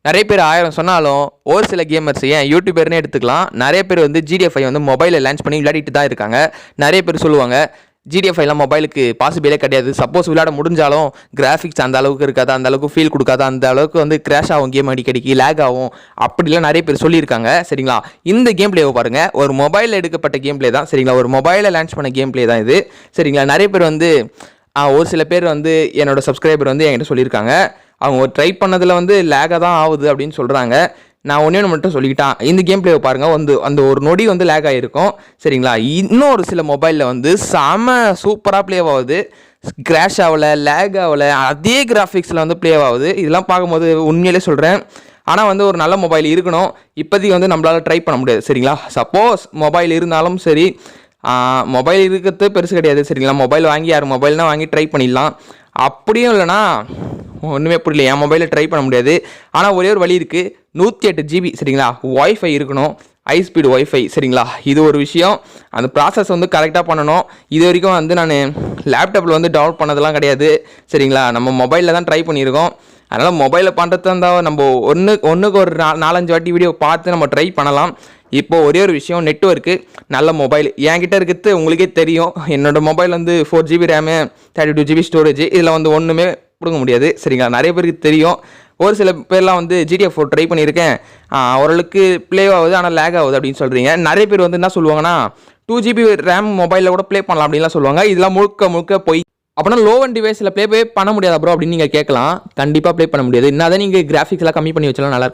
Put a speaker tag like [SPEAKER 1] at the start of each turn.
[SPEAKER 1] நிறைய பேர் 1000 சொன்னாலும் ஒரு சில கேமர்ஸ் ஏன் யூடியூபர்னே எடுத்துக்கலாம். நிறைய பேர் வந்து GTA 5 வந்து மொபைலில் லான்ச் பண்ணி விளையாடிட்டு தான் இருக்காங்க. நிறைய பேர் சொல்லுவாங்க GTA 5 மொபைலுக்கு பாசிபிளே கிடையாது. சப்போஸ் விளையாட முடிஞ்சாலும் கிராஃபிக்ஸ் அந்த அளவுக்கு இருக்காது, அந்த அளவுக்கு ஃபீல் கொடுக்காது, அந்த அளவுக்கு வந்து கிராஷ் ஆகும், கேம் அடிக்கடிக்கு லேக் ஆகும், அப்படிலாம் நிறைய பேர் சொல்லியிருக்காங்க. சரிங்களா, இந்த கேம் பிளேவை பாருங்கள். ஒரு மொபைலில் எடுக்கப்பட்ட கேம் பிளே தான். சரிங்களா, ஒரு மொபைலில் லான்ச் பண்ண கேம் பிளே தான் இது. சரிங்களா, நிறைய பேர் வந்து ஒரு சில பேர் வந்து என்னோட சப்ஸ்கிரைபர் வந்து என்கிட்ட சொல்லியிருக்காங்க, அவங்க ட்ரை பண்ணதில் வந்து லேகாக தான் ஆகுது அப்படின்னு சொல்கிறாங்க. நான் ஒன்று மட்டும் சொல்லிக்கிட்டான், இந்த கேம் பிளேவை பாருங்கள், வந்து அந்த ஒரு நொடி வந்து லேக் ஆகிருக்கும். சரிங்களா, இன்னும் ஒரு சில மொபைலில் வந்து செம சூப்பராக ப்ளே ஆகுது, கிராஷ் ஆகலை, லேக் ஆகலை, அதே கிராஃபிக்ஸில் வந்து ப்ளே ஆகுது. இதெல்லாம் பார்க்கும்போது உண்மையிலே சொல்கிறேன். ஆனால் வந்து ஒரு நல்ல மொபைல் இருக்கணும். இப்போதைக்கு வந்து நம்மளால் ட்ரை பண்ண முடியாது. சரிங்களா, சப்போஸ் மொபைல் இருந்தாலும் சரி, மொபைல் இருக்கிறது பெருசு கிடையாது. சரிங்களா, மொபைல் வாங்கி யார் மொபைல்னால் வாங்கி ட்ரை பண்ணிடலாம். அப்படியும் இல்லைனா ஒன்றுமே புரியல, என் மொபைலில் ட்ரை பண்ண முடியாது. ஆனால் ஒரே ஒரு வழி இருக்குது, 108 GB சரிங்களா ஒய்ஃபை இருக்கணும், ஹை ஸ்பீடு ஒய்ஃபை. சரிங்களா, இது ஒரு விஷயம். அந்த ப்ராசஸ் வந்து கரெக்டாக பண்ணணும். இது வரைக்கும் வந்து நான் லேப்டாப்பில் வந்து டவுன்லோட் பண்ணதெல்லாம் கிடையாது. சரிங்களா, நம்ம மொபைலில் தான் ட்ரை பண்ணியிருக்கோம். அதனால் மொபைலில் பண்ணுறது இருந்தால் நம்ம ஒன்றுக்கு ஒரு 4-5 வாட்டி வீடியோ பார்த்து நம்ம ட்ரை பண்ணலாம். இப்போது ஒரே ஒரு விஷயம், நெட்வொர்க்கு நல்ல மொபைல் என்கிட்ட இருக்கிறது உங்களுக்கே தெரியும். என்னோடய மொபைல் வந்து 4 GB ரேமு, 32 GB ஸ்டோரேஜ். இதில் வந்து ஒன்றுமே கொடுக்க முடியாது. சரிங்களா, நிறைய பேருக்கு தெரியும். ஒரு சில பேர்லாம் வந்து GTA 4 ட்ரை பண்ணியிருக்கேன், ஓரளவுக்கு ப்ளே ஆகுது, ஆனால் லேக் ஆகுது அப்படின்னு சொல்கிறீங்க. நிறைய பேர் வந்து என்ன சொல்லுவாங்கன்னா 2 GB ரேம் மொபைலில் கூட ப்ளே பண்ணலாம் அப்படின்லாம் சொல்லுவாங்க. இதெல்லாம் முழுக்க போய். அப்படின்னா லோ அண்ட் டிவைஸில் ப்ளே பண்ண முடியாதா ப்ரோ அப்படின்னு நீங்கள் கேட்கலாம். கண்டிப்பாக ப்ளே பண்ண முடியாது. என்ன தான் நீங்கள் கிராஃபிக்ஸ்லாம் கம்மி பண்ணி வச்சாலும் நல்லா